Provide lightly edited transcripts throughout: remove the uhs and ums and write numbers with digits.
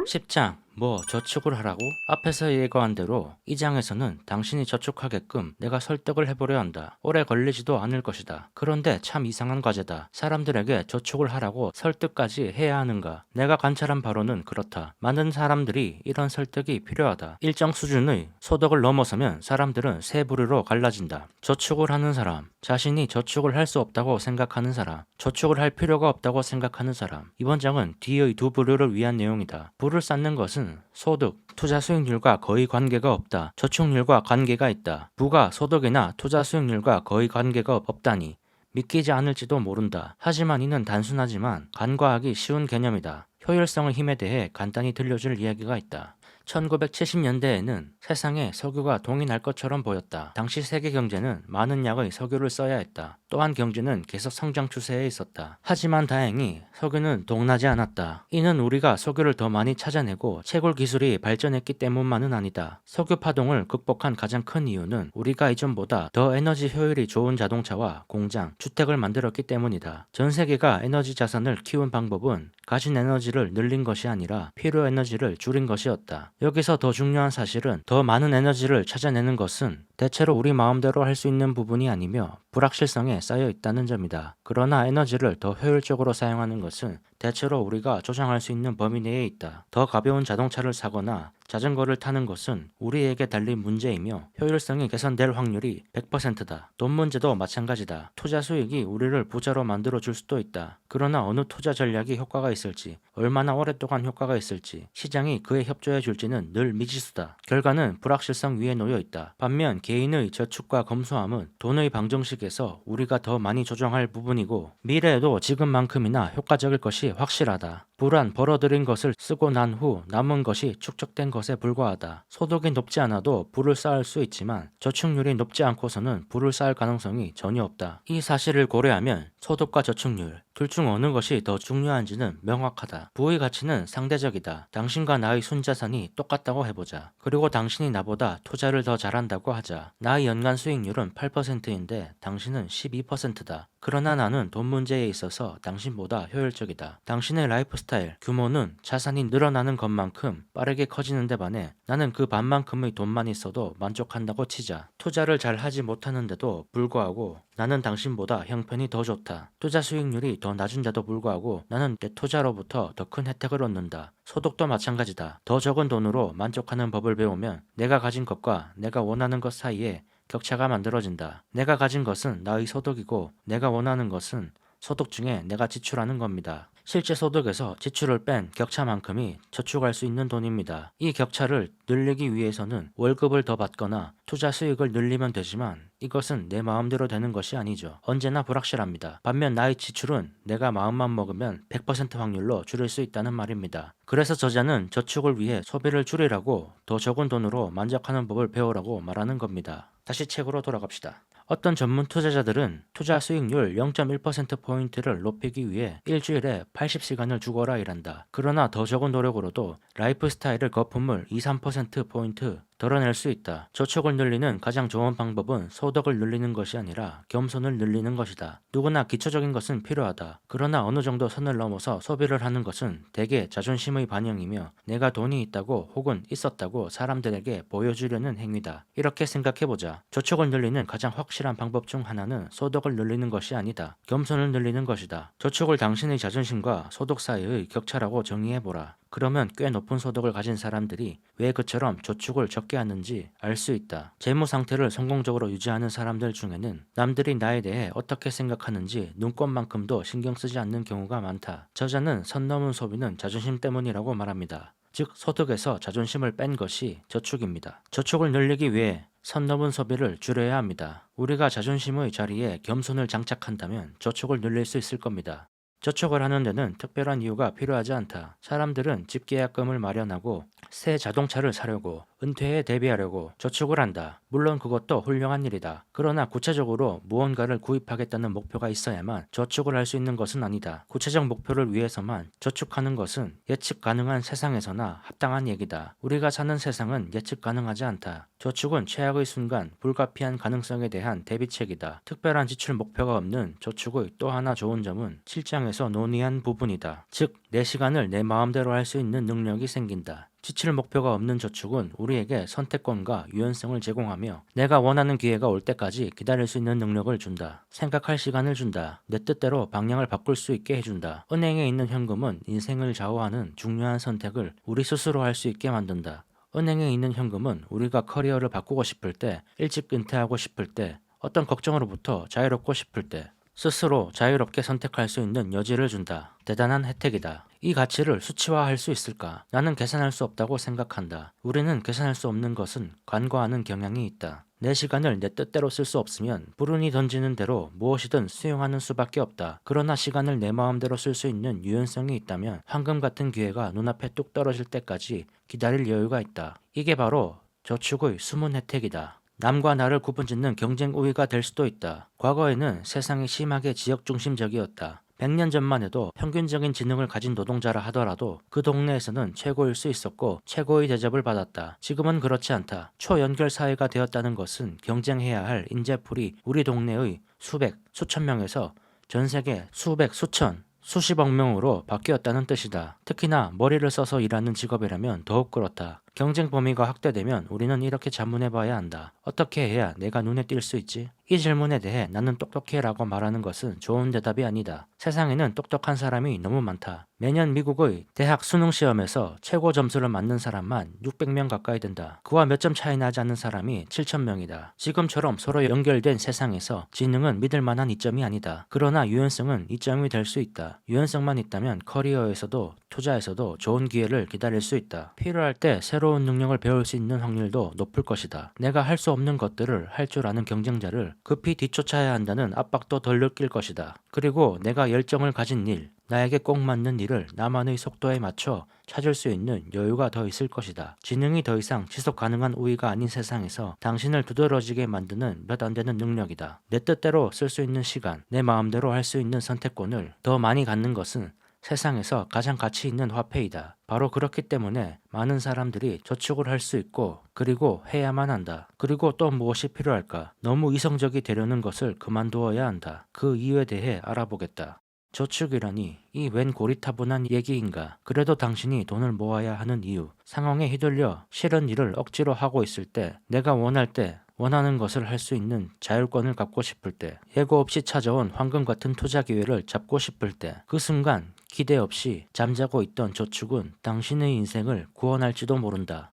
10장 뭐 저축을 하라고? 앞에서 예고한 대로 이 장에서는 당신이 저축하게끔 내가 설득을 해보려 한다. 오래 걸리지도 않을 것이다. 그런데 참 이상한 과제다. 사람들에게 저축을 하라고 설득까지 해야 하는가? 내가 관찰한 바로는 그렇다. 많은 사람들이 이런 설득이 필요하다. 일정 수준의 소득을 넘어서면 사람들은 세 부류로 갈라진다. 저축을 하는 사람, 자신이 저축을 할 수 없다고 생각하는 사람, 저축을 할 필요가 없다고 생각하는 사람. 이번 장은 뒤의 두 부류를 위한 내용이다. 부를 쌓는 것은 소득, 투자 수익률과 거의 관계가 없다. 저축률과 관계가 있다. 부가 소득이나 투자 수익률과 거의 관계가 없다니 믿기지 않을지도 모른다. 하지만 이는 단순하지만 간과하기 쉬운 개념이다. 효율성의 힘에 대해 간단히 들려줄 이야기가 있다. 1970년대에는 세상에 석유가 동이 날 것처럼 보였다. 당시 세계 경제는 많은 양의 석유를 써야 했다. 또한 경제는 계속 성장 추세에 있었다. 하지만 다행히 석유는 동나지 않았다. 이는 우리가 석유를 더 많이 찾아내고 채굴 기술이 발전했기 때문만은 아니다. 석유 파동을 극복한 가장 큰 이유는 우리가 이전보다 더 에너지 효율이 좋은 자동차와 공장, 주택을 만들었기 때문이다. 전 세계가 에너지 자산을 키운 방법은 가진 에너지를 늘린 것이 아니라 필요 에너지를 줄인 것이었다. 여기서 더 중요한 사실은 더 많은 에너지를 찾아내는 것은 대체로 우리 마음대로 할 수 있는 부분이 아니며 불확실성에 쌓여 있다는 점이다. 그러나 에너지를 더 효율적으로 사용하는 것은 대체로 우리가 조정할 수 있는 범위 내에 있다. 더 가벼운 자동차를 사거나 자전거를 타는 것은 우리에게 달린 문제이며 효율성이 개선될 확률이 100%다. 돈 문제도 마찬가지다. 투자 수익이 우리를 부자로 만들어 줄 수도 있다. 그러나 어느 투자 전략이 효과가 있을지, 얼마나 오랫동안 효과가 있을지, 시장이 그에 협조해 줄지는 늘 미지수다. 결과는 불확실성 위에 놓여 있다. 반면 개인의 저축과 검소함은 돈의 방정식에서 우리가 더 많이 조정할 부분이고 미래에도 지금만큼이나 효과적일 것이 확실하다. 불안 벌어들인 것을 쓰고 난 후 남은 것이 축적된 것에 불과하다. 소득이 높지 않아도 부를 쌓을 수 있지만 저축률이 높지 않고서는 부를 쌓을 가능성이 전혀 없다. 이 사실을 고려하면 소득과 저축률 둘 중 어느 것이 더 중요한지는 명확하다. 부의 가치는 상대적이다. 당신과 나의 순자산이 똑같다고 해보자. 그리고 당신이 나보다 투자를 더 잘한다고 하자. 나의 연간 수익률은 8%인데 당신은 12%다. 그러나 나는 돈 문제에 있어서 당신보다 효율적이다. 당신의 라이프 스타일, 규모는 자산이 늘어나는 것만큼 빠르게 커지는데 반해 나는 그 반만큼의 돈만 있어도 만족한다고 치자. 투자를 잘 하지 못하는데도 불구하고 나는 당신보다 형편이 더 좋다. 투자 수익률이 더 낮은데도 불구하고 나는 내 투자로부터 더 큰 혜택을 얻는다. 소득도 마찬가지다. 더 적은 돈으로 만족하는 법을 배우면 내가 가진 것과 내가 원하는 것 사이에 격차가 만들어진다. 내가 가진 것은 나의 소득이고 내가 원하는 것은 소득 중에 내가 지출하는 겁니다. 실제 소득에서 지출을 뺀 격차만큼이 저축할 수 있는 돈입니다. 이 격차를 늘리기 위해서는 월급을 더 받거나 투자 수익을 늘리면 되지만 이것은 내 마음대로 되는 것이 아니죠. 언제나 불확실합니다. 반면 나의 지출은 내가 마음만 먹으면 100% 확률로 줄일 수 있다는 말입니다. 그래서 저자는 저축을 위해 소비를 줄이라고 더 적은 돈으로 만족하는 법을 배우라고 말하는 겁니다. 다시 책으로 돌아갑시다. 어떤 전문 투자자들은 투자 수익률 0.1%포인트를 높이기 위해 일주일에 80시간을 죽어라 일한다. 그러나 더 적은 노력으로도 라이프 스타일을 거품을 2~3%포인트 덜어낼 수 있다. 저축을 늘리는 가장 좋은 방법은 소득을 늘리는 것이 아니라 겸손을 늘리는 것이다. 누구나 기초적인 것은 필요하다. 그러나 어느 정도 선을 넘어서 소비를 하는 것은 대개 자존심의 반영이며 내가 돈이 있다고 혹은 있었다고 사람들에게 보여주려는 행위다. 이렇게 생각해보자. 저축을 늘리는 가장 확실한 방법 중 하나는 소득을 늘리는 것이 아니다. 겸손을 늘리는 것이다. 저축을 당신의 자존심과 소득 사이의 격차라고 정의해보라. 그러면 꽤 높은 소득을 가진 사람들이 왜 그처럼 저축을 적게 하는지 알 수 있다. 재무 상태를 성공적으로 유지하는 사람들 중에는 남들이 나에 대해 어떻게 생각하는지 눈꼽만큼도 신경 쓰지 않는 경우가 많다. 저자는 선 넘은 소비는 자존심 때문이라고 말합니다. 즉 소득에서 자존심을 뺀 것이 저축입니다. 저축을 늘리기 위해 선 넘은 소비를 줄여야 합니다. 우리가 자존심의 자리에 겸손을 장착한다면 저축을 늘릴 수 있을 겁니다. 저축을 하는 데는 특별한 이유가 필요하지 않다. 사람들은 집 계약금을 마련하고 새 자동차를 사려고, 은퇴에 대비하려고 저축을 한다. 물론 그것도 훌륭한 일이다. 그러나 구체적으로 무언가를 구입하겠다는 목표가 있어야만 저축을 할 수 있는 것은 아니다. 구체적 목표를 위해서만 저축하는 것은 예측 가능한 세상에서나 합당한 얘기다. 우리가 사는 세상은 예측 가능하지 않다. 저축은 최악의 순간 불가피한 가능성에 대한 대비책이다. 특별한 지출 목표가 없는 저축의 또 하나 좋은 점은 7장에서 논의한 부분이다. 즉, 내 시간을 내 마음대로 할 수 있는 능력이 생긴다. 지출 목표가 없는 저축은 우리에게 선택권과 유연성을 제공하며 내가 원하는 기회가 올 때까지 기다릴 수 있는 능력을 준다. 생각할 시간을 준다. 내 뜻대로 방향을 바꿀 수 있게 해준다. 은행에 있는 현금은 인생을 좌우하는 중요한 선택을 우리 스스로 할 수 있게 만든다. 은행에 있는 현금은 우리가 커리어를 바꾸고 싶을 때, 일찍 은퇴하고 싶을 때, 어떤 걱정으로부터 자유롭고 싶을 때 스스로 자유롭게 선택할 수 있는 여지를 준다. 대단한 혜택이다. 이 가치를 수치화할 수 있을까? 나는 계산할 수 없다고 생각한다. 우리는 계산할 수 없는 것은 간과하는 경향이 있다. 내 시간을 내 뜻대로 쓸 수 없으면 불운이 던지는 대로 무엇이든 수용하는 수밖에 없다. 그러나 시간을 내 마음대로 쓸 수 있는 유연성이 있다면 황금 같은 기회가 눈앞에 뚝 떨어질 때까지 기다릴 여유가 있다. 이게 바로 저축의 숨은 혜택이다. 남과 나를 구분짓는 경쟁 우위가 될 수도 있다. 과거에는 세상이 심하게 지역 중심적이었다. 100년 전만 해도 평균적인 지능을 가진 노동자라 하더라도 그 동네에서는 최고일 수 있었고 최고의 대접을 받았다. 지금은 그렇지 않다. 초연결 사회가 되었다는 것은 경쟁해야 할 인재풀이 우리 동네의 수백, 수천 명에서 전 세계 수백, 수천, 수십억 명으로 바뀌었다는 뜻이다. 특히나 머리를 써서 일하는 직업이라면 더욱 그렇다. 경쟁 범위가 확대되면 우리는 이렇게 자문해봐야 한다. 어떻게 해야 내가 눈에 띌 수 있지? 이 질문에 대해 나는 똑똑해라고 말하는 것은 좋은 대답이 아니다. 세상에는 똑똑한 사람이 너무 많다. 매년 미국의 대학 수능 시험에서 최고 점수를 맞는 사람만 600명 가까이 된다. 그와 몇 점 차이 나지 않는 사람이 7,000명이다. 지금처럼 서로 연결된 세상에서 지능은 믿을 만한 이점이 아니다. 그러나 유연성은 이점이 될 수 있다. 유연성만 있다면 커리어에서도 투자에서도 좋은 기회를 기다릴 수 있다. 필요할 때 새로운 능력을 배울 수 있는 확률도 높을 것이다. 내가 할 수 없는 것들을 할 줄 아는 경쟁자를 급히 뒤쫓아야 한다는 압박도 덜 느낄 것이다. 그리고 내가 열정을 가진 일, 나에게 꼭 맞는 일을 나만의 속도에 맞춰 찾을 수 있는 여유가 더 있을 것이다. 지능이 더 이상 지속 가능한 우위가 아닌 세상에서 당신을 두드러지게 만드는 몇 안 되는 능력이다. 내 뜻대로 쓸 수 있는 시간, 내 마음대로 할 수 있는 선택권을 더 많이 갖는 것은 세상에서 가장 가치 있는 화폐이다. 바로 그렇기 때문에 많은 사람들이 저축을 할 수 있고 그리고 해야만 한다. 그리고 또 무엇이 필요할까? 너무 이성적이 되려는 것을 그만두어야 한다. 그 이유에 대해 알아보겠다. 저축이라니 이 웬 고리타분한 얘기인가? 그래도 당신이 돈을 모아야 하는 이유, 상황에 휘둘려 싫은 일을 억지로 하고 있을 때, 내가 원할 때 원하는 것을 할 수 있는 자율권을 갖고 싶을 때, 예고 없이 찾아온 황금 같은 투자 기회를 잡고 싶을 때, 그 순간 기대 없이 잠자고 있던 저축은 당신의 인생을 구원할지도 모른다.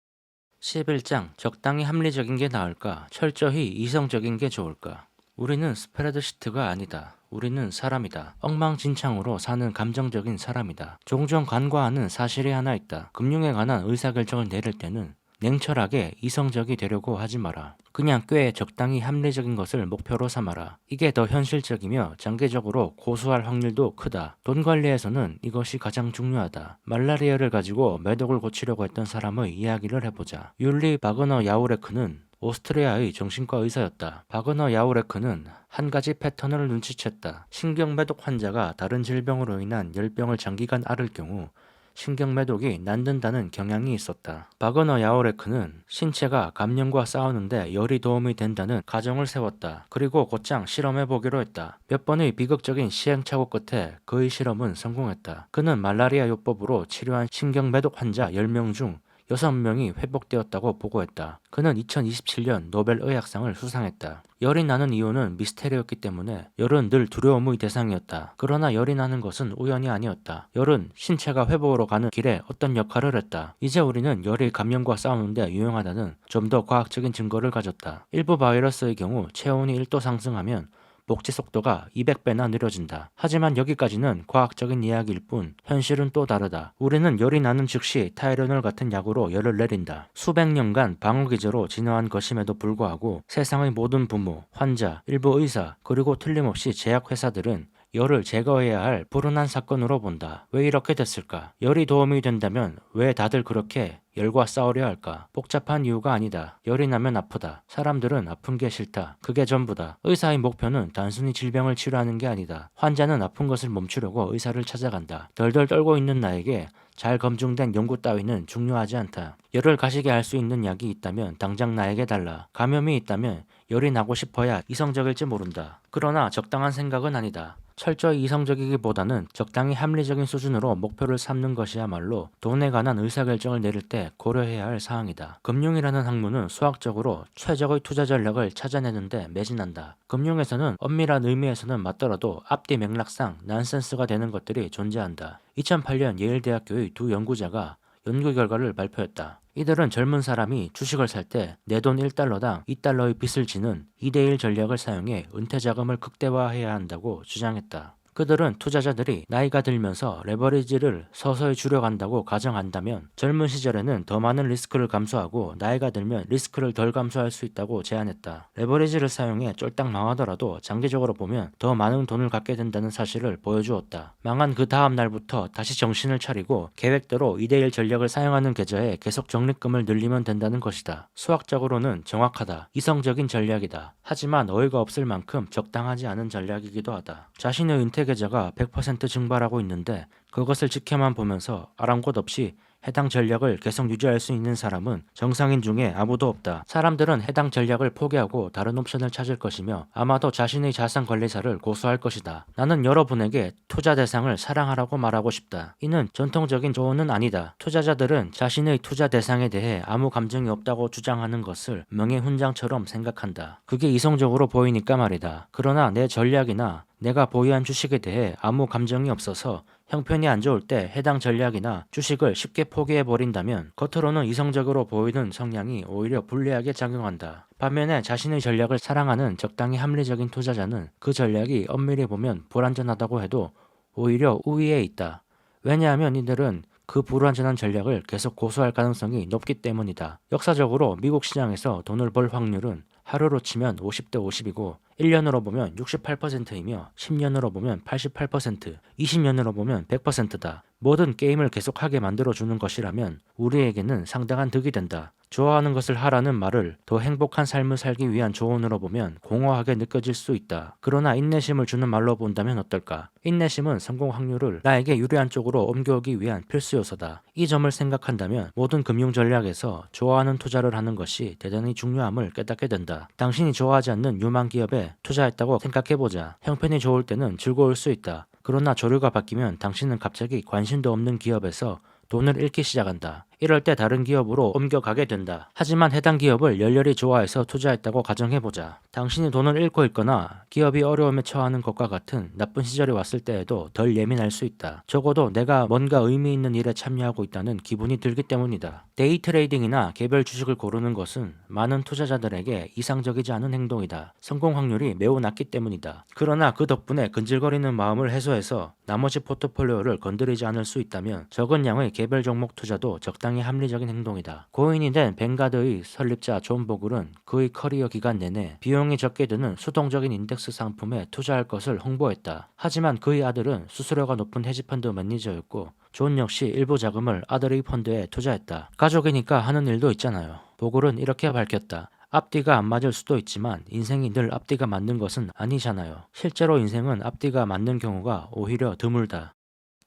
11장 적당히 합리적인 게 나을까? 철저히 이성적인 게 좋을까? 우리는 스프레드시트가 아니다. 우리는 사람이다. 엉망진창으로 사는 감정적인 사람이다. 종종 간과하는 사실이 하나 있다. 금융에 관한 의사결정을 내릴 때는 냉철하게 이성적이 되려고 하지 마라. 그냥 꽤 적당히 합리적인 것을 목표로 삼아라. 이게 더 현실적이며 장기적으로 고수할 확률도 크다. 돈 관리에서는 이것이 가장 중요하다. 말라리아를 가지고 매독을 고치려고 했던 사람의 이야기를 해보자. 율리 바그너 야우레크는 오스트리아의 정신과 의사였다. 바그너 야우레크는 한 가지 패턴을 눈치챘다. 신경매독 환자가 다른 질병으로 인한 열병을 장기간 앓을 경우 신경매독이 낫는다는 경향이 있었다. 바그너 야오레크는 신체가 감염과 싸우는데 열이 도움이 된다는 가정을 세웠다. 그리고 곧장 실험해보기로 했다. 몇 번의 비극적인 시행착오 끝에 그의 실험은 성공했다. 그는 말라리아 요법으로 치료한 신경매독 환자 10명 중 6명이 회복되었다고 보고했다. 그는 2027년 노벨 의학상을 수상했다. 열이 나는 이유는 미스테리였기 때문에 열은 늘 두려움의 대상이었다. 그러나 열이 나는 것은 우연이 아니었다. 열은 신체가 회복으로 가는 길에 어떤 역할을 했다. 이제 우리는 열이 감염과 싸우는데 유용하다는 좀 더 과학적인 증거를 가졌다. 일부 바이러스의 경우 체온이 1도 상승하면 복제 속도가 200배나 느려진다. 하지만 여기까지는 과학적인 이야기일 뿐 현실은 또 다르다. 우리는 열이 나는 즉시 타이레놀 같은 약으로 열을 내린다. 수백 년간 방어기제로 진화한 것임에도 불구하고 세상의 모든 부모, 환자, 일부 의사, 그리고 틀림없이 제약회사들은 열을 제거해야 할 불운한 사건으로 본다. 왜 이렇게 됐을까? 열이 도움이 된다면 왜 다들 그렇게 열과 싸우려 할까? 복잡한 이유가 아니다. 열이 나면 아프다. 사람들은 아픈 게 싫다. 그게 전부다. 의사의 목표는 단순히 질병을 치료하는 게 아니다. 환자는 아픈 것을 멈추려고 의사를 찾아간다. 덜덜 떨고 있는 나에게 잘 검증된 연구 따위는 중요하지 않다. 열을 가시게 할 수 있는 약이 있다면 당장 나에게 달라. 감염이 있다면 열이 나고 싶어야 이성적일지 모른다. 그러나 적당한 생각은 아니다. 철저히 이성적이기보다는 적당히 합리적인 수준으로 목표를 삼는 것이야말로 돈에 관한 의사결정을 내릴 때 고려해야 할 사항이다. 금융이라는 학문은 수학적으로 최적의 투자 전략을 찾아내는데 매진한다. 금융에서는 엄밀한 의미에서는 맞더라도 앞뒤 맥락상 난센스가 되는 것들이 존재한다. 2008년 예일대학교의 두 연구자가 연구 결과를 발표했다. 이들은 젊은 사람이 주식을 살 때 내 돈 1달러당 2달러의 빚을 지는 2대1 전략을 사용해 은퇴 자금을 극대화해야 한다고 주장했다. 그들은 투자자들이 나이가 들면서 레버리지를 서서히 줄여간다고 가정한다면 젊은 시절에는 더 많은 리스크를 감수하고 나이가 들면 리스크를 덜 감수할 수 있다고 제안했다. 레버리지를 사용해 쫄딱 망하더라도 장기적으로 보면 더 많은 돈을 갖게 된다는 사실을 보여주었다. 망한 그 다음 날부터 다시 정신을 차리고 계획대로 2대1 전략을 사용하는 계좌에 계속 적립금을 늘리면 된다는 것이다. 수학적으로는 정확하다. 이성적인 전략이다. 하지만 어이가 없을 만큼 적당하지 않은 전략이기도 하다. 자신의 은퇴 계좌가 100% 증발하고 있는데 그것을 지켜만 보면서 아랑곳 없이 해당 전략을 계속 유지할 수 있는 사람은 정상인 중에 아무도 없다. 사람들은 해당 전략을 포기하고 다른 옵션을 찾을 것이며 아마도 자신의 자산 관리사를 고소할 것이다. 나는 여러분에게 투자 대상을 사랑하라고 말하고 싶다. 이는 전통적인 조언은 아니다. 투자자들은 자신의 투자 대상에 대해 아무 감정이 없다고 주장하는 것을 명예훈장처럼 생각한다. 그게 이성적으로 보이니까 말이다. 그러나 내 전략이나 내가 보유한 주식에 대해 아무 감정이 없어서 형편이 안 좋을 때 해당 전략이나 주식을 쉽게 포기해버린다면 겉으로는 이성적으로 보이는 성향이 오히려 불리하게 작용한다. 반면에 자신의 전략을 사랑하는 적당히 합리적인 투자자는 그 전략이 엄밀히 보면 불안전하다고 해도 오히려 우위에 있다. 왜냐하면 이들은 그 불완전한 전략을 계속 고수할 가능성이 높기 때문이다. 역사적으로 미국 시장에서 돈을 벌 확률은 하루로 치면 50대 50이고 1년으로 보면 68%이며 10년으로 보면 88%, 20년으로 보면 100%다. 모든 게임을 계속하게 만들어주는 것이라면 우리에게는 상당한 득이 된다. 좋아하는 것을 하라는 말을 더 행복한 삶을 살기 위한 조언으로 보면 공허하게 느껴질 수 있다. 그러나 인내심을 주는 말로 본다면 어떨까? 인내심은 성공 확률을 나에게 유리한 쪽으로 옮겨오기 위한 필수 요소다. 이 점을 생각한다면 모든 금융 전략에서 좋아하는 투자를 하는 것이 대단히 중요함을 깨닫게 된다. 당신이 좋아하지 않는 유망 기업에 투자했다고 생각해보자. 형편이 좋을 때는 즐거울 수 있다. 그러나 조류가 바뀌면 당신은 갑자기 관심도 없는 기업에서 돈을 잃기 시작한다. 이럴 때 다른 기업으로 옮겨가게 된다. 하지만 해당 기업을 열렬히 좋아해서 투자했다고 가정해보자. 당신이 돈을 잃고 있거나 기업이 어려움에 처하는 것과 같은 나쁜 시절이 왔을 때에도 덜 예민할 수 있다. 적어도 내가 뭔가 의미 있는 일에 참여하고 있다는 기분이 들기 때문이다. 데이 트레이딩이나 개별 주식을 고르는 것은 많은 투자자들에게 이상적이지 않은 행동이다. 성공 확률이 매우 낮기 때문이다. 그러나 그 덕분에 근질거리는 마음을 해소해서 나머지 포트폴리오를 건드리지 않을 수 있다면 적은 양의 개별 종목 투자도 적당히 합리적인 행동이다. 고인이 된 뱅가드의 설립자 존 보글은 그의 커리어 기간 내내 비용이 적게 드는 수동적인 인덱스 상품에 투자할 것을 홍보했다. 하지만 그의 아들은 수수료가 높은 헤지펀드 매니저였고 존 역시 일부 자금을 아들의 펀드에 투자했다. 가족이니까 하는 일도 있잖아요. 보글은 이렇게 밝혔다. 앞뒤가 안 맞을 수도 있지만 인생이 늘 앞뒤가 맞는 것은 아니잖아요. 실제로 인생은 앞뒤가 맞는 경우가 오히려 드물다.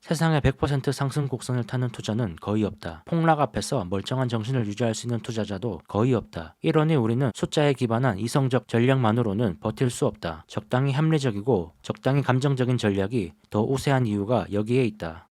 세상에 100% 상승 곡선을 타는 투자는 거의 없다. 폭락 앞에서 멀쩡한 정신을 유지할 수 있는 투자자도 거의 없다. 이러니 우리는 숫자에 기반한 이성적 전략만으로는 버틸 수 없다. 적당히 합리적이고 적당히 감정적인 전략이 더 우세한 이유가 여기에 있다.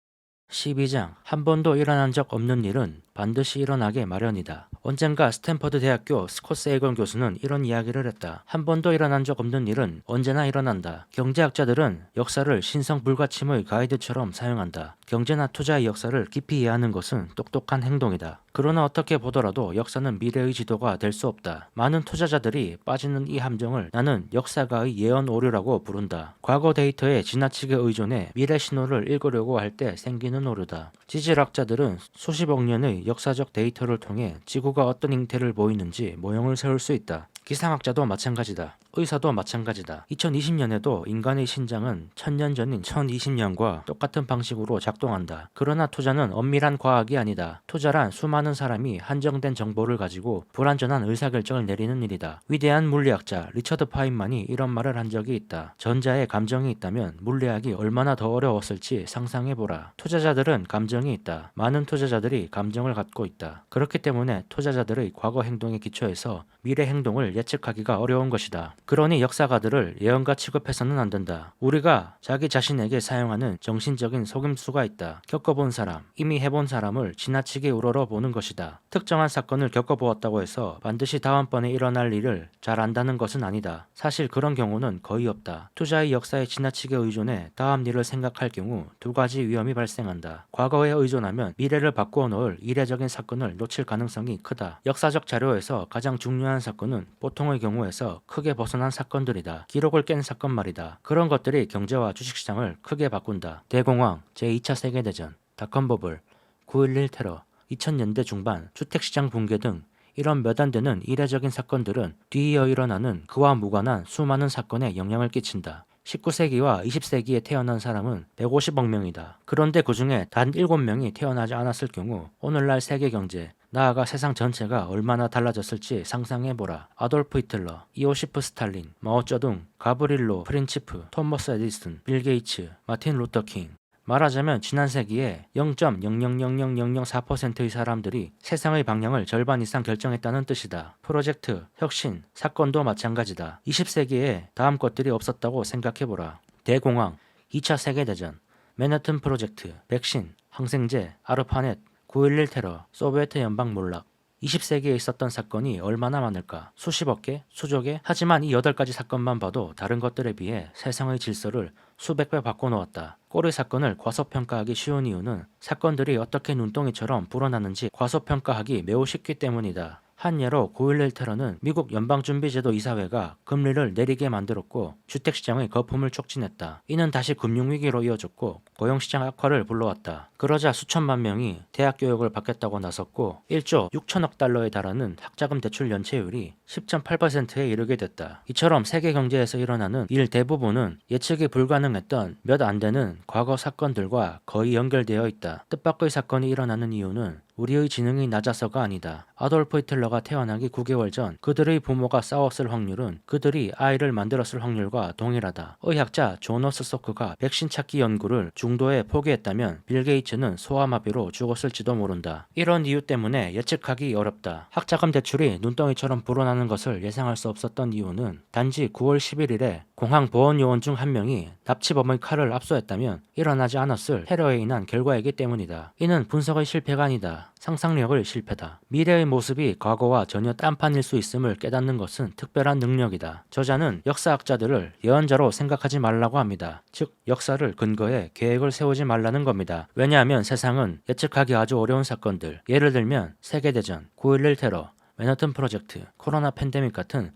12장 한 번도 일어난 적 없는 일은 반드시 일어나게 마련이다. 언젠가 스탠퍼드 대학교 스콧 세이건 교수는 이런 이야기를 했다. 한 번도 일어난 적 없는 일은 언제나 일어난다. 경제학자들은 역사를 신성 불가침의 가이드처럼 사용한다. 경제나 투자의 역사를 깊이 이해하는 것은 똑똑한 행동이다. 그러나 어떻게 보더라도 역사는 미래의 지도가 될 수 없다. 많은 투자자들이 빠지는 이 함정을 나는 역사가의 예언 오류라고 부른다. 과거 데이터에 지나치게 의존해 미래 신호를 읽으려고 할 때 생기는 오류다. 지질학자들은 수십억 년의 역사적 데이터를 통해 지구가 어떤 형태를 보이는지 모형을 세울 수 있다. 기상학자도 마찬가지다. 의사도 마찬가지다. 2020년에도 인간의 신장은 1000년 전인 1020년과 똑같은 방식으로 작동한다. 그러나 투자는 엄밀한 과학이 아니다. 투자란 수많은 사람이 한정된 정보를 가지고 불완전한 의사결정을 내리는 일이다. 위대한 물리학자 리처드 파인만이 이런 말을 한 적이 있다. 전자에 감정이 있다면 물리학이 얼마나 더 어려웠을지 상상해보라. 투자자들은 감정이 있다. 많은 투자자들이 감정을 갖고 있다. 그렇기 때문에 투자자들의 과거 행동에 기초해서 미래 행동을 예측하기가 어려운 것이다. 그러니 역사가들을 예언가 취급해서는 안 된다. 우리가 자기 자신에게 사용하는 정신적인 속임수가 있다. 겪어본 사람, 이미 해본 사람을 지나치게 우러러보는 것이다. 특정한 사건을 겪어보았다고 해서 반드시 다음번에 일어날 일을 잘 안다는 것은 아니다. 사실 그런 경우는 거의 없다. 투자의 역사에 지나치게 의존해 다음 일을 생각할 경우 두 가지 위험이 발생한다. 과거에 의존하면 미래를 바꾸어 놓을 이례적인 사건을 놓칠 가능성이 크다. 역사적 자료에서 가장 중요한 사건은 보통의 경우에서 크게 벗어난 사건들이다. 기록을 깬 사건 말이다. 그런 것들이 경제와 주식시장을 크게 바꾼다. 대공황, 제2차 세계대전, 닷컴버블, 9.11 테러, 2000년대 중반, 주택시장 붕괴 등 이런 몇 안 되는 이례적인 사건들은 뒤이어 일어나는 그와 무관한 수많은 사건에 영향을 끼친다. 19세기와 20세기에 태어난 사람은 150억 명이다. 그런데 그 중에 단 7명이 태어나지 않았을 경우 오늘날 세계 경제, 나아가 세상 전체가 얼마나 달라졌을지 상상해보라. 아돌프 히틀러, 이오시프 스탈린, 마오쩌둥, 가브릴로 프린치프, 토머스 에디슨, 빌 게이츠, 마틴 루터 킹. 말하자면 지난 세기에 0.0000004%의 사람들이 세상의 방향을 절반 이상 결정했다는 뜻이다. 프로젝트, 혁신, 사건도 마찬가지다. 20세기에 다음 것들이 없었다고 생각해보라. 대공황, 2차 세계대전, 맨해튼 프로젝트, 백신, 항생제, 아르파넷, 9.11 테러, 소비에트 연방 몰락. 20세기에 있었던 사건이 얼마나 많을까? 수십억 개? 수조 개? 하지만 이 8가지 사건만 봐도 다른 것들에 비해 세상의 질서를 수백 배 바꿔놓았다. 꼬리 사건을 과소평가하기 쉬운 이유는 사건들이 어떻게 눈덩이처럼 불어나는지 과소평가하기 매우 쉽기 때문이다. 한 예로 9.11 테러는 미국 연방준비제도 이사회가 금리를 내리게 만들었고 주택시장의 거품을 촉진했다. 이는 다시 금융위기로 이어졌고 고용시장 악화를 불러왔다. 그러자 수천만 명이 대학교육을 받겠다고 나섰고 1조 6천억 달러에 달하는 학자금 대출 연체율이 10.8%에 이르게 됐다. 이처럼 세계 경제에서 일어나는 일 대부분은 예측이 불가능했던 몇 안 되는 과거 사건들과 거의 연결되어 있다. 뜻밖의 사건이 일어나는 이유는 우리의 지능이 낮아서가 아니다. 아돌프 히틀러가 태어나기 9개월 전 그들의 부모가 싸웠을 확률은 그들이 아이를 만들었을 확률과 동일하다. 의학자 조너스 소크가 백신 찾기 연구를 중도에 포기했다면 빌 게이츠는 소아마비로 죽었을지도 모른다. 이런 이유 때문에 예측하기 어렵다. 학자금 대출이 눈덩이처럼 불어나는 것을 예상할 수 없었던 이유는 단지 9월 11일에 공항 보안 요원 중 한 명이 납치범의 칼을 압수했다면 일어나지 않았을 테러에 인한 결과이기 때문이다. 이는 분석의 실패가 아니다. 상상력의 실패다. 미래의 모습이 과거와 전혀 딴판일 수 있음을 깨닫는 것은 특별한 능력이다. 저자는 역사학자들을 예언자로 생각하지 말라고 합니다. 즉 역사를 근거해 계획을 세우지 말라는 겁니다. 왜냐하면 세상은 예측하기 아주 어려운 사건들, 예를 들면 세계대전, 9.11 테러, 맨해튼 프로젝트, 코로나 팬데믹 같은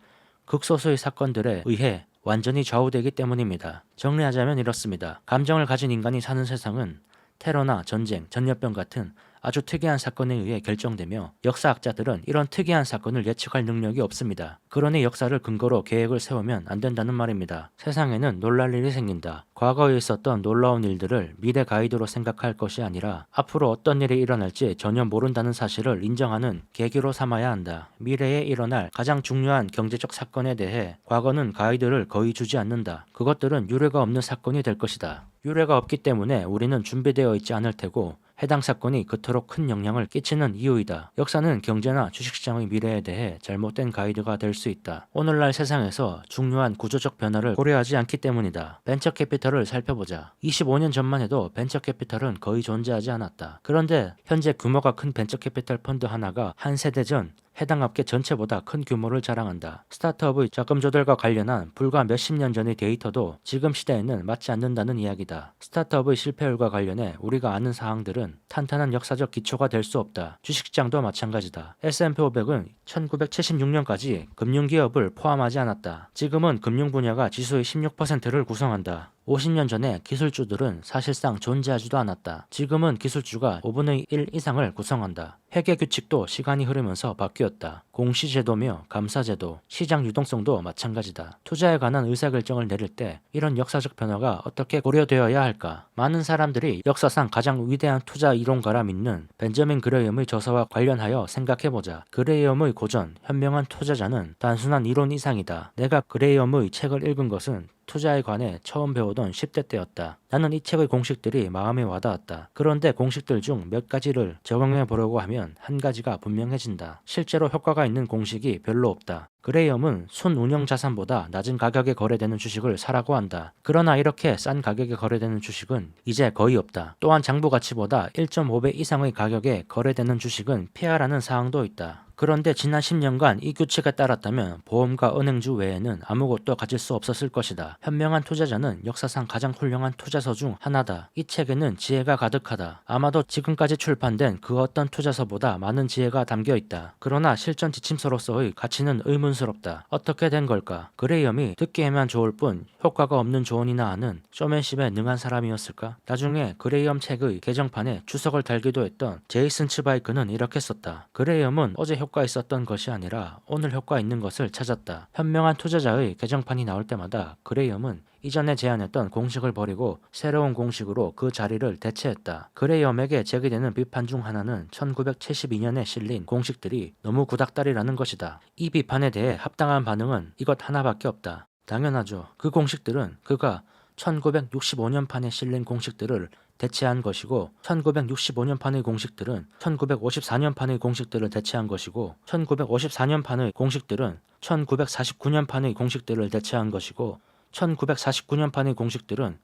극소수의 사건들에 의해 완전히 좌우되기 때문입니다. 정리하자면 이렇습니다. 감정을 가진 인간이 사는 세상은 테러나 전쟁, 전염병 같은 아주 특이한 사건에 의해 결정되며 역사학자들은 이런 특이한 사건을 예측할 능력이 없습니다. 그러니 역사를 근거로 계획을 세우면 안 된다는 말입니다. 세상에는 놀랄 일이 생긴다. 과거에 있었던 놀라운 일들을 미래 가이드로 생각할 것이 아니라 앞으로 어떤 일이 일어날지 전혀 모른다는 사실을 인정하는 계기로 삼아야 한다. 미래에 일어날 가장 중요한 경제적 사건에 대해 과거는 가이드를 거의 주지 않는다. 그것들은 유례가 없는 사건이 될 것이다. 유례가 없기 때문에 우리는 준비되어 있지 않을 테고 해당 사건이 그토록 큰 영향을 끼치는 이유이다. 역사는 경제나 주식시장의 미래에 대해 잘못된 가이드가 될 수 있다. 오늘날 세상에서 중요한 구조적 변화를 고려하지 않기 때문이다. 벤처 캐피털을 살펴보자. 25년 전만 해도 벤처 캐피털은 거의 존재하지 않았다. 그런데 현재 규모가 큰 벤처 캐피털 펀드 하나가 한 세대 전 해당 업계 전체보다 큰 규모를 자랑한다. 스타트업의 자금 조달과 관련한 불과 몇십 년 전의 데이터도 지금 시대에는 맞지 않는다는 이야기다. 스타트업의 실패율과 관련해 우리가 아는 사항들은 탄탄한 역사적 기초가 될 수 없다. 주식시장도 마찬가지다. S&P 500은 1976년까지 금융기업을 포함하지 않았다. 지금은 금융 분야가 지수의 16%를 구성한다. 50년 전에 기술주들은 사실상 존재하지도 않았다. 지금은 기술주가 5분의 1 이상을 구성한다. 회계 규칙도 시간이 흐르면서 바뀌었다. 공시제도며 감사제도, 시장 유동성도 마찬가지다. 투자에 관한 의사결정을 내릴 때 이런 역사적 변화가 어떻게 고려되어야 할까? 많은 사람들이 역사상 가장 위대한 투자 이론가라 믿는 벤저민 그레이엄의 저서와 관련하여 생각해보자. 그레이엄의 고전, 현명한 투자자는 단순한 이론 이상이다. 내가 그레이엄의 책을 읽은 것은 투자에 관해 처음 배우던 10대 때였다. 나는 이 책의 공식들이 마음에 와닿았다. 그런데 공식들 중 몇 가지를 적용해 보려고 하면 한 가지가 분명해진다. 실제로 효과가 있는 공식이 별로 없다. 그레이엄은 순운용 자산보다 낮은 가격에 거래되는 주식을 사라고 한다. 그러나 이렇게 싼 가격에 거래되는 주식은 이제 거의 없다. 또한 장부 가치보다 1.5배 이상의 가격에 거래되는 주식은 폐하라는 사항도 있다. 그런데 지난 10년간 이 규칙에 따랐다면 보험과 은행주 외에는 아무것도 가질 수 없었을 것이다. 현명한 투자자는 역사상 가장 훌륭한 투자서 중 하나다. 이 책에는 지혜가 가득하다. 아마도 지금까지 출판된 그 어떤 투자서보다 많은 지혜가 담겨 있다. 그러나 실전 지침서로서의 가치는 의문스럽다. 어떻게 된 걸까? 그레이엄이 듣기에만 좋을 뿐 효과가 없는 조언이나 하는 쇼맨십에 능한 사람이었을까? 나중에 그레이엄 책의 개정판에 주석을 달기도 했던 제이슨 츠바이크는 이렇게 썼다. 그레이엄은 어제 효과 있었던 것이 아니라 오늘 효과 있는 것을 찾았다. 현명한 투자자의 개정판이 나올 때마다 그레이엄은 이전에 제안했던 공식을 버리고 새로운 공식으로 그 자리를 대체했다. 그레이엄에게 제기되는 비판 중 하나는 1972년에 실린 공식들이 너무 구닥다리라는 것이다. 이 비판에 대해 합당한 반응은 이것 하나밖에 없다. 당연하죠. 그 공식들은 그가 1965년판에 실린 공식들을 대체한 것이고 1965년판의 공식들은 1954년판의 공식들을 대체한 것이고 1954년판의 공식들은 1949년판의 공식들을 대체한 것이고 1949년판의 공식들은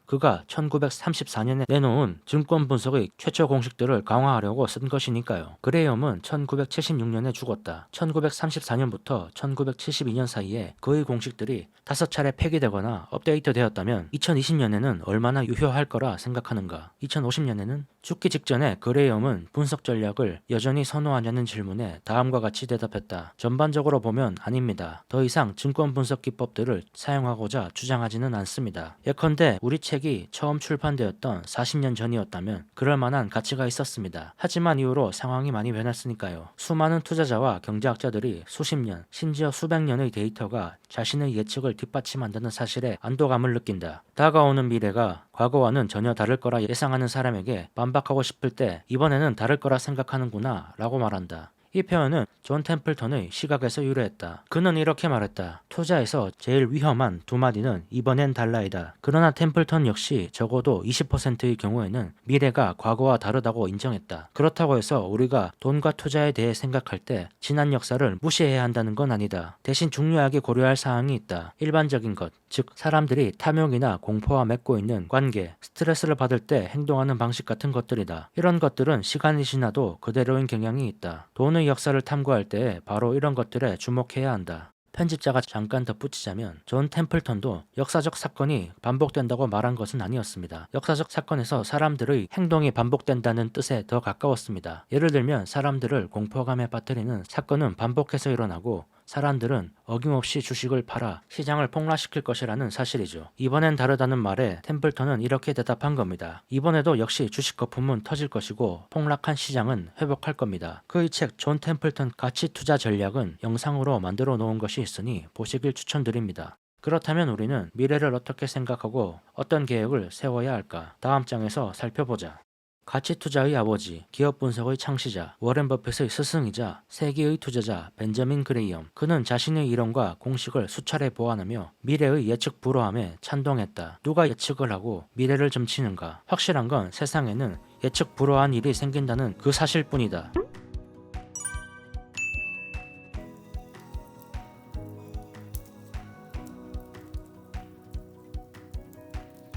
그가 1934년에 내놓은 증권 분석의 최초 공식들을 강화하려고 쓴 것이니까요. 그레이엄은 1976년에 죽었다. 1934년부터 1972년 사이에 그의 공식들이 5차례 폐기되거나 업데이트되었다면 2020년에는 얼마나 유효할 거라 생각하는가? 2050년에는? 죽기 직전에 그레이엄은 분석 전략을 여전히 선호하냐는 질문에 다음과 같이 대답했다. 전반적으로 보면 아닙니다. 더 이상 증권 분석 기법들을 사용하고자 주장하지는 않습니다. 예컨대 우리 책이 처음 출판되었던 40년 전이었다면 그럴 만한 가치가 있었습니다. 하지만 이후로 상황이 많이 변했으니까요. 수많은 투자자와 경제학자들이 수십 년, 심지어 수백 년의 데이터가 자신의 예측을 뒷받침한다는 사실에 안도감을 느낀다. 다가오는 미래가 과거와는 전혀 다를 거라 예상하는 사람에게 반박하고 싶을 때 이번에는 다를 거라 생각하는구나 라고 말한다. 이 표현은 존 템플턴의 시각에서 유래했다. 그는 이렇게 말했다. 투자에서 제일 위험한 두 마디는 이번엔 달라이다. 그러나 템플턴 역시 적어도 20%의 경우에는 미래가 과거와 다르다고 인정했다. 그렇다고 해서 우리가 돈과 투자에 대해 생각할 때 지난 역사를 무시해야 한다는 건 아니다. 대신 중요하게 고려할 사항이 있다. 일반적인 것, 즉 사람들이 탐욕이나 공포와 맺고 있는 관계, 스트레스를 받을 때 행동하는 방식 같은 것들이다. 이런 것들은 시간이 지나도 그대로인 경향이 있다. 돈의 역사를 탐구할 때 바로 이런 것들에 주목해야 한다. 편집자가 잠깐 덧붙이자면 존 템플턴도 역사적 사건이 반복된다고 말한 것은 아니었습니다. 역사적 사건에서 사람들의 행동이 반복된다는 뜻에 더 가까웠습니다. 예를 들면 사람들을 공포감에 빠뜨리는 사건은 반복해서 일어나고 사람들은 어김없이 주식을 팔아 시장을 폭락시킬 것이라는 사실이죠. 이번엔 다르다는 말에 템플턴은 이렇게 대답한 겁니다. 이번에도 역시 주식 거품은 터질 것이고 폭락한 시장은 회복할 겁니다. 그의 책 존 템플턴 가치 투자 전략은 영상으로 만들어 놓은 것이 있으니 보시길 추천드립니다. 그렇다면 우리는 미래를 어떻게 생각하고 어떤 계획을 세워야 할까? 다음 장에서 살펴보자. 가치 투자의 아버지, 기업 분석의 창시자, 워렌 버핏의 스승이자 세기의 투자자 벤저민 그레이엄. 그는 자신의 이론과 공식을 수차례 보완하며 미래의 예측 불허함에 찬동했다. 누가 예측을 하고 미래를 점치는가? 확실한 건 세상에는 예측 불허한 일이 생긴다는 그 사실뿐이다.